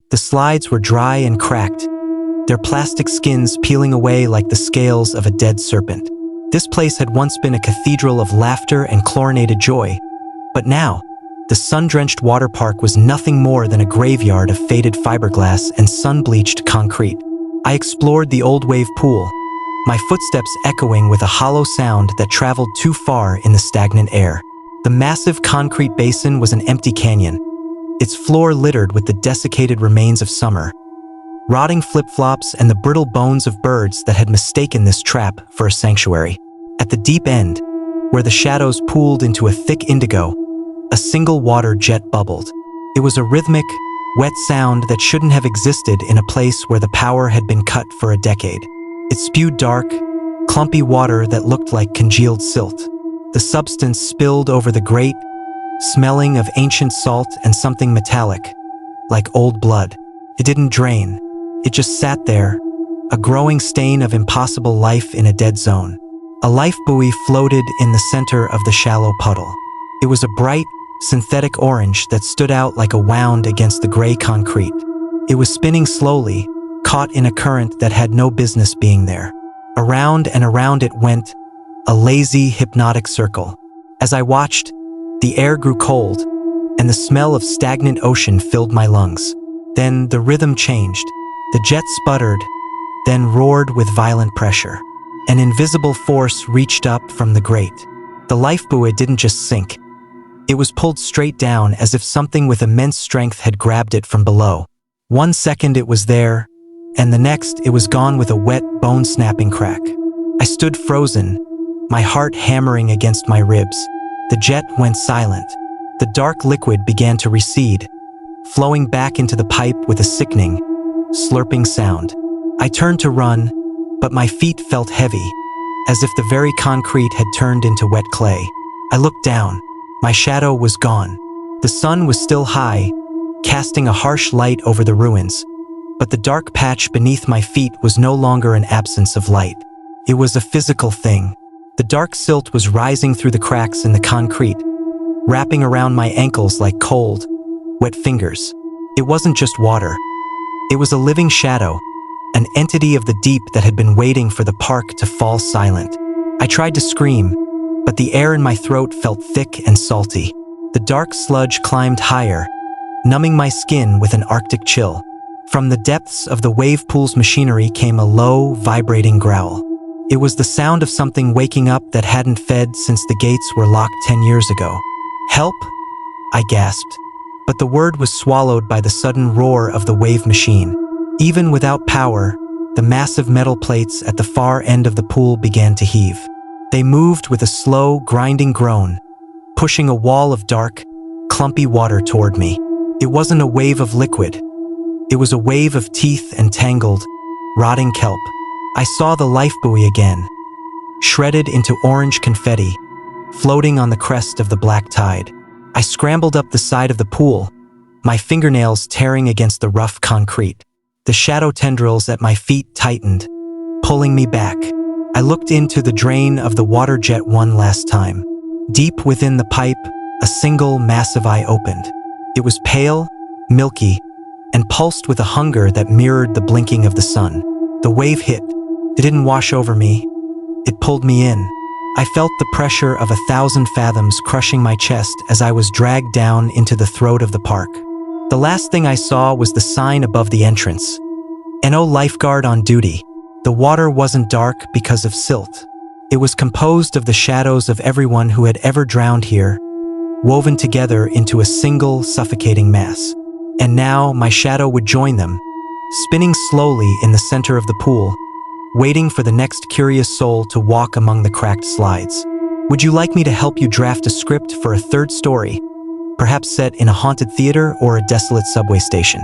The slides were dry and cracked, their plastic skins peeling away like the scales of a dead serpent. This place had once been a cathedral of laughter and chlorinated joy, but now, the sun-drenched water park was nothing more than a graveyard of faded fiberglass and sun-bleached concrete. I explored the old wave pool, my footsteps echoing with a hollow sound that traveled too far in the stagnant air. The massive concrete basin was an empty canyon, its floor littered with the desiccated remains of summer, rotting flip-flops and the brittle bones of birds that had mistaken this trap for a sanctuary. At the deep end, where the shadows pooled into a thick indigo, a single water jet bubbled. It was a rhythmic, wet sound that shouldn't have existed in a place where the power had been cut for a decade. It spewed dark, clumpy water that looked like congealed silt. The substance spilled over the grate, smelling of ancient salt and something metallic, like old blood. It didn't drain. It just sat there, a growing stain of impossible life in a dead zone. A life buoy floated in the center of the shallow puddle. It was a bright, synthetic orange that stood out like a wound against the gray concrete. It was spinning slowly, caught in a current that had no business being there. Around and around it went, a lazy, hypnotic circle. As I watched, the air grew cold, and the smell of stagnant ocean filled my lungs. Then the rhythm changed. The jet sputtered, then roared with violent pressure. An invisible force reached up from the grate. The lifebuoy didn't just sink. It was pulled straight down as if something with immense strength had grabbed it from below. 1 second it was there, and the next it was gone with a wet, bone-snapping crack. I stood frozen, my heart hammering against my ribs. The jet went silent. The dark liquid began to recede, flowing back into the pipe with a sickening, slurping sound. I turned to run, but my feet felt heavy, as if the very concrete had turned into wet clay. I looked down. My shadow was gone. The sun was still high, casting a harsh light over the ruins, but the dark patch beneath my feet was no longer an absence of light. It was a physical thing. The dark silt was rising through the cracks in the concrete, wrapping around my ankles like cold, wet fingers. It wasn't just water. It was a living shadow, an entity of the deep that had been waiting for the park to fall silent. I tried to scream, but the air in my throat felt thick and salty. The dark sludge climbed higher, numbing my skin with an arctic chill. From the depths of the wave pool's machinery came a low, vibrating growl. It was the sound of something waking up that hadn't fed since the gates were locked 10 years ago. "Help!" I gasped, but the word was swallowed by the sudden roar of the wave machine. Even without power, the massive metal plates at the far end of the pool began to heave. They moved with a slow, grinding groan, pushing a wall of dark, clumpy water toward me. It wasn't a wave of liquid. It was a wave of teeth and tangled, rotting kelp. I saw the lifebuoy again, shredded into orange confetti, floating on the crest of the black tide. I scrambled up the side of the pool, my fingernails tearing against the rough concrete. The shadow tendrils at my feet tightened, pulling me back. I looked into the drain of the water jet one last time. Deep within the pipe, a single massive eye opened. It was pale, milky, and pulsed with a hunger that mirrored the blinking of the sun. The wave hit. It didn't wash over me. It pulled me in. I felt the pressure of 1,000 fathoms crushing my chest as I was dragged down into the throat of the park. The last thing I saw was the sign above the entrance. "No lifeguard on duty." The water wasn't dark because of silt. It was composed of the shadows of everyone who had ever drowned here, woven together into a single suffocating mass. And now my shadow would join them, spinning slowly in the center of the pool, waiting for the next curious soul to walk among the cracked slides. Would you like me to help you draft a script for a third story, perhaps set in a haunted theater or a desolate subway station?